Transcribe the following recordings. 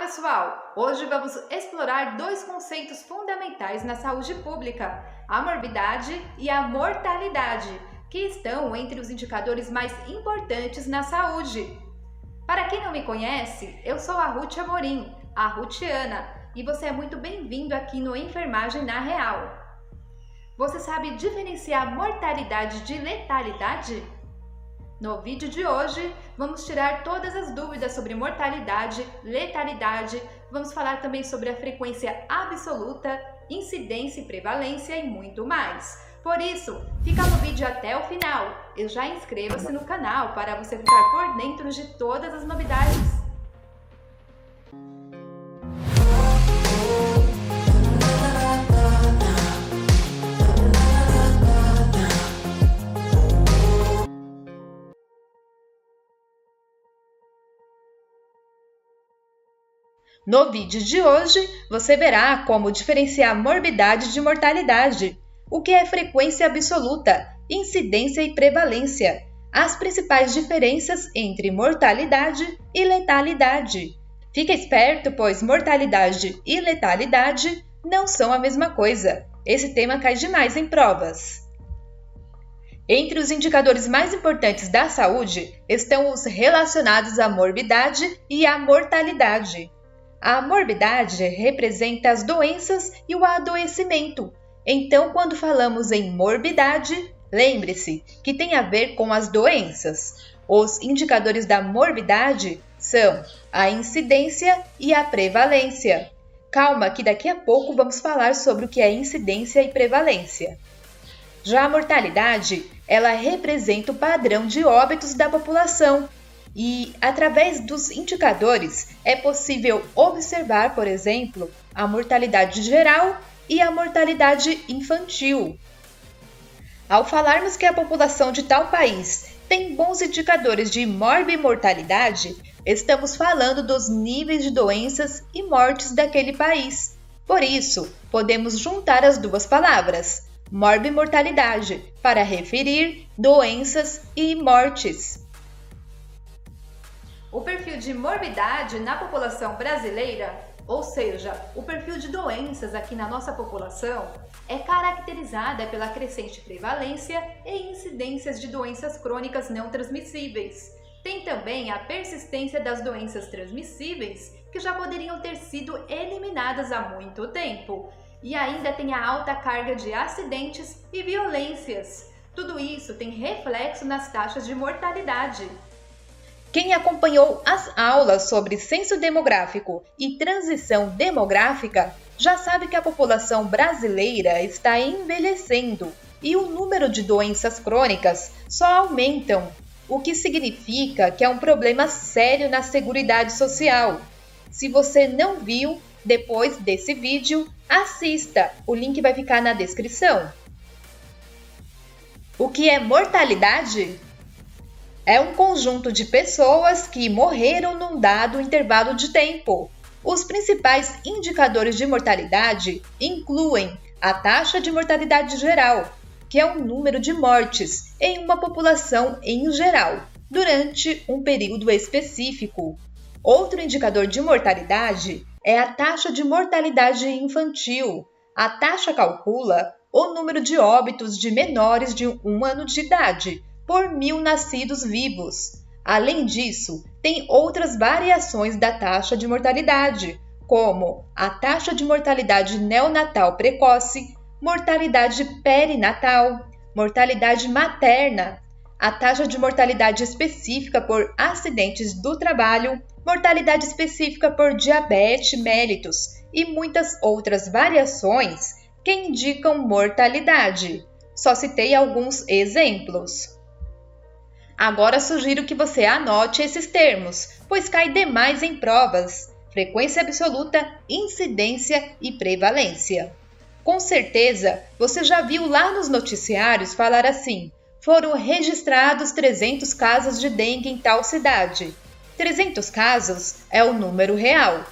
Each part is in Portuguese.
pessoal! Hoje vamos explorar dois conceitos fundamentais na saúde pública, a morbidade e a mortalidade, que estão entre os indicadores mais importantes na saúde. Para quem não me conhece, eu sou a Ruth Amorim, a Rutiana, e você é muito bem-vindo aqui no Enfermagem na Real. Você sabe diferenciar mortalidade de letalidade? No vídeo de hoje, vamos tirar todas as dúvidas sobre mortalidade, letalidade, vamos falar também sobre a frequência absoluta, incidência e prevalência e muito mais. Por isso, fica no vídeo até o final e já inscreva-se no canal para você ficar por dentro de todas as novidades. No vídeo de hoje, você verá como diferenciar morbidade de mortalidade, o que é frequência absoluta, incidência e prevalência, as principais diferenças entre mortalidade e letalidade. Fique esperto, pois mortalidade e letalidade não são a mesma coisa. Esse tema cai demais em provas. Entre os indicadores mais importantes da saúde estão os relacionados à morbidade e à mortalidade. A morbidade representa as doenças e o adoecimento. Então, quando falamos em morbidade, lembre-se que tem a ver com as doenças. Os indicadores da morbidade são a incidência e a prevalência. Calma que daqui a pouco vamos falar sobre o que é incidência e prevalência. Já a mortalidade, ela representa o padrão de óbitos da população. E, através dos indicadores, é possível observar, por exemplo, a mortalidade geral e a mortalidade infantil. Ao falarmos que a população de tal país tem bons indicadores de morbimortalidade, estamos falando dos níveis de doenças e mortes daquele país. Por isso, podemos juntar as duas palavras, morbimortalidade, para referir doenças e mortes. O perfil de morbidade na população brasileira, ou seja, o perfil de doenças aqui na nossa população, é caracterizada pela crescente prevalência e incidências de doenças crônicas não transmissíveis. Tem também a persistência das doenças transmissíveis, que já poderiam ter sido eliminadas há muito tempo. E ainda tem a alta carga de acidentes e violências. Tudo isso tem reflexo nas taxas de mortalidade. Quem acompanhou as aulas sobre censo demográfico e transição demográfica já sabe que a população brasileira está envelhecendo e o número de doenças crônicas só aumentam, o que significa que é um problema sério na Seguridade Social. Se você não viu, depois desse vídeo, assista, o link vai ficar na descrição. O que é mortalidade? É um conjunto de pessoas que morreram num dado intervalo de tempo. Os principais indicadores de mortalidade incluem a taxa de mortalidade geral, que é o número de mortes em uma população em geral, durante um período específico. Outro indicador de mortalidade é a taxa de mortalidade infantil. A taxa calcula o número de óbitos de menores de 1 ano de idade, por 1.000 nascidos vivos. Além disso, tem outras variações da taxa de mortalidade, como a taxa de mortalidade neonatal precoce, mortalidade perinatal, mortalidade materna, a taxa de mortalidade específica por acidentes do trabalho, mortalidade específica por diabetes mellitus e muitas outras variações que indicam mortalidade. Só citei alguns exemplos. Agora sugiro que você anote esses termos, pois cai demais em provas: frequência absoluta, incidência e prevalência. Com certeza, você já viu lá nos noticiários falar assim: foram registrados 300 casos de dengue em tal cidade. 300 casos é o número real,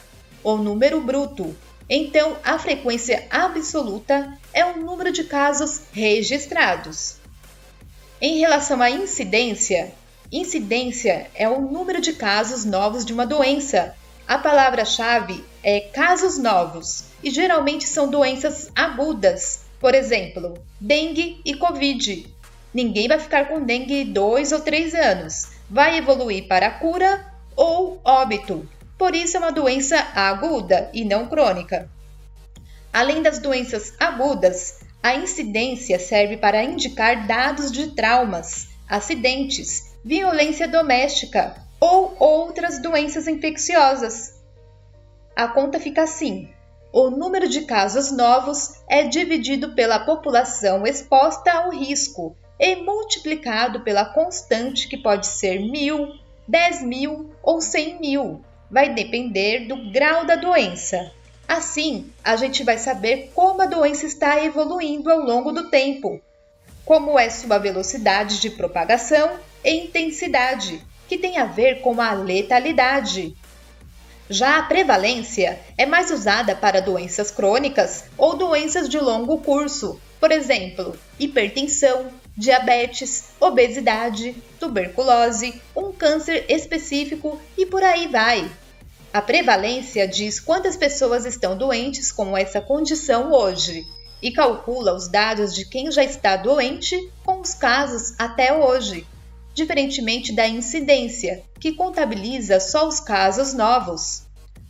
ou número bruto. Então, a frequência absoluta é o número de casos registrados. Em relação à incidência é o número de casos novos de uma doença, A palavra-chave é casos novos e geralmente são doenças agudas, por exemplo, dengue e Covid. Ninguém vai ficar com dengue 2 ou 3 anos, vai evoluir para a cura ou óbito. Por isso é uma doença aguda e não crônica. Além das doenças agudas, a incidência serve para indicar dados de traumas, acidentes, violência doméstica ou outras doenças infecciosas. A conta fica assim: o número de casos novos é dividido pela população exposta ao risco e multiplicado pela constante, que pode ser 1.000, 10.000 ou 100.000. Vai depender do grau da doença. Assim, a gente vai saber como a doença está evoluindo ao longo do tempo, como é sua velocidade de propagação e intensidade, que tem a ver com a letalidade. Já a prevalência é mais usada para doenças crônicas ou doenças de longo curso, por exemplo, hipertensão, diabetes, obesidade, tuberculose, um câncer específico e por aí vai. A prevalência diz quantas pessoas estão doentes com essa condição hoje e calcula os dados de quem já está doente com os casos até hoje, diferentemente da incidência, que contabiliza só os casos novos.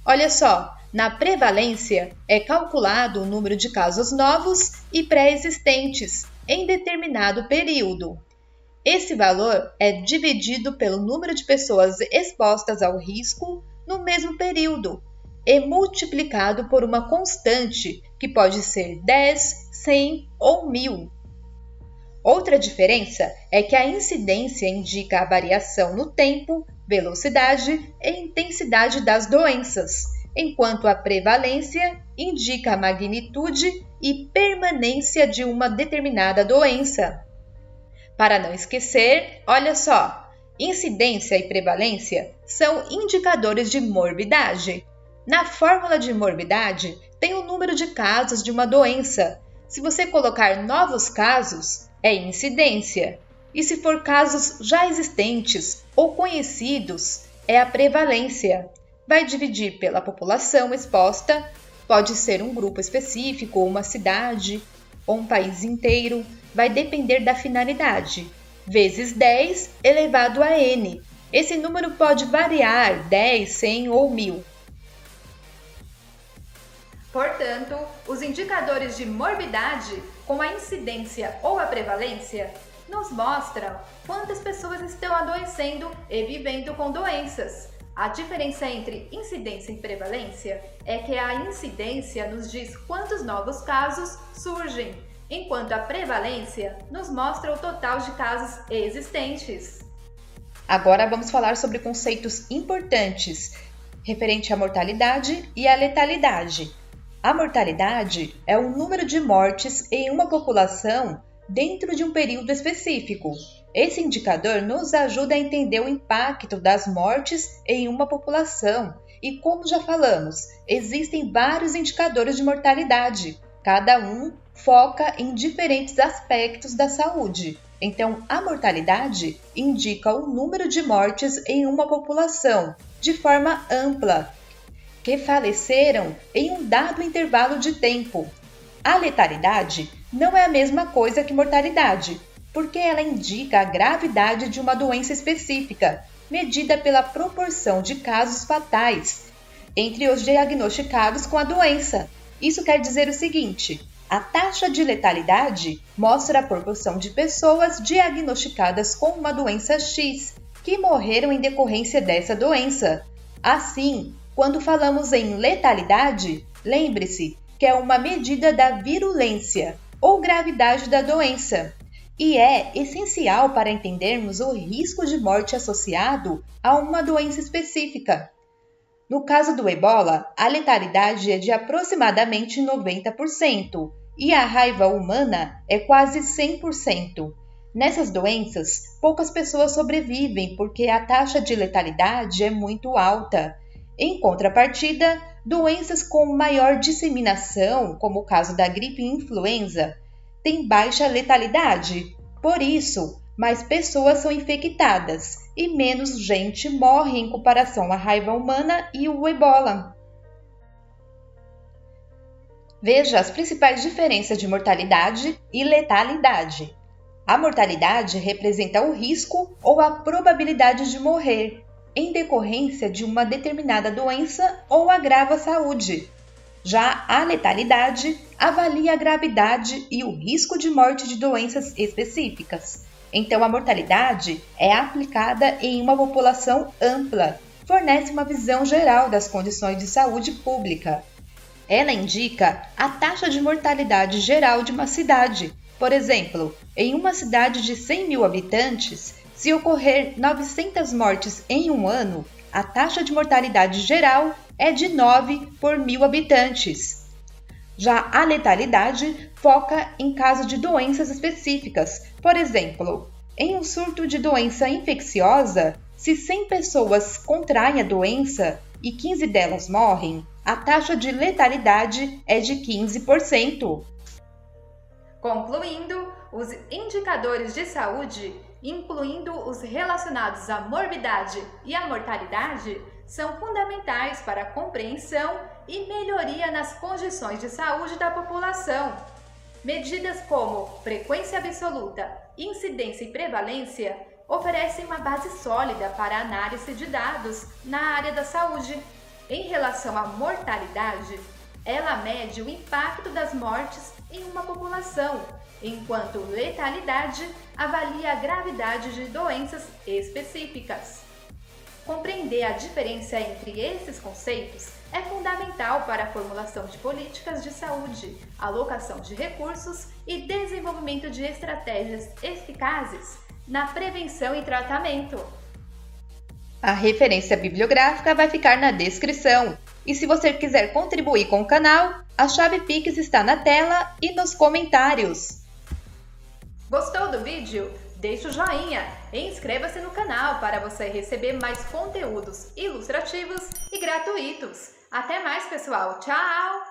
Olha só, na prevalência é calculado o número de casos novos e pré-existentes em determinado período. Esse valor é dividido pelo número de pessoas expostas ao risco no mesmo período e multiplicado por uma constante, que pode ser 10, 100 ou 1.000. Outra diferença é que a incidência indica a variação no tempo, velocidade e intensidade das doenças, enquanto a prevalência indica a magnitude e permanência de uma determinada doença. Para não esquecer, olha só, incidência e prevalência são indicadores de morbidade. Na fórmula de morbidade tem o número de casos de uma doença. Se você colocar novos casos, é incidência. E se for casos já existentes ou conhecidos, é a prevalência. Vai dividir pela população exposta, pode ser um grupo específico, uma cidade ou um país inteiro, vai depender da finalidade. Vezes 10 elevado a n. Esse número pode variar 10, 100 ou 1.000. Portanto, os indicadores de morbidade, como a incidência ou a prevalência, nos mostram quantas pessoas estão adoecendo e vivendo com doenças. A diferença entre incidência e prevalência é que a incidência nos diz quantos novos casos surgem, enquanto a prevalência nos mostra o total de casos existentes. Agora vamos falar sobre conceitos importantes referente à mortalidade e à letalidade. A mortalidade é o número de mortes em uma população dentro de um período específico. Esse indicador nos ajuda a entender o impacto das mortes em uma população. E como já falamos, existem vários indicadores de mortalidade. Cada um foca em diferentes aspectos da saúde. Então, a mortalidade indica o número de mortes em uma população, de forma ampla, que faleceram em um dado intervalo de tempo. A letalidade não é a mesma coisa que mortalidade, porque ela indica a gravidade de uma doença específica, medida pela proporção de casos fatais entre os diagnosticados com a doença. Isso quer dizer o seguinte: a taxa de letalidade mostra a proporção de pessoas diagnosticadas com uma doença X que morreram em decorrência dessa doença. Assim, quando falamos em letalidade, lembre-se que é uma medida da virulência ou gravidade da doença e é essencial para entendermos o risco de morte associado a uma doença específica. No caso do Ebola, a letalidade é de aproximadamente 90% e a raiva humana é quase 100%. Nessas doenças, poucas pessoas sobrevivem porque a taxa de letalidade é muito alta. Em contrapartida, doenças com maior disseminação, como o caso da gripe e influenza, têm baixa letalidade. Por isso, mais pessoas são infectadas e menos gente morre em comparação à raiva humana e o ebola. Veja as principais diferenças de mortalidade e letalidade. A mortalidade representa o risco ou a probabilidade de morrer em decorrência de uma determinada doença ou agravo à saúde. Já a letalidade avalia a gravidade e o risco de morte de doenças específicas. Então, a mortalidade é aplicada em uma população ampla, fornece uma visão geral das condições de saúde pública. Ela indica a taxa de mortalidade geral de uma cidade. Por exemplo, em uma cidade de 100 mil habitantes, se ocorrer 900 mortes em um ano, a taxa de mortalidade geral é de 9 por 1.000 habitantes. Já a letalidade foca em casos de doenças específicas. Por exemplo, em um surto de doença infecciosa, se 100 pessoas contraem a doença e 15 delas morrem, a taxa de letalidade é de 15%. Concluindo, os indicadores de saúde, incluindo os relacionados à morbidade e à mortalidade, são fundamentais para a compreensão e melhoria nas condições de saúde da população. Medidas como frequência absoluta, incidência e prevalência oferecem uma base sólida para a análise de dados na área da saúde. Em relação à mortalidade, ela mede o impacto das mortes em uma população, enquanto letalidade avalia a gravidade de doenças específicas. Compreender a diferença entre esses conceitos é fundamental para a formulação de políticas de saúde, alocação de recursos e desenvolvimento de estratégias eficazes na prevenção e tratamento. A referência bibliográfica vai ficar na descrição. E se você quiser contribuir com o canal, a chave Pix está na tela e nos comentários. Gostou do vídeo? Deixe o joinha e inscreva-se no canal para você receber mais conteúdos ilustrativos e gratuitos. Até mais, pessoal! Tchau!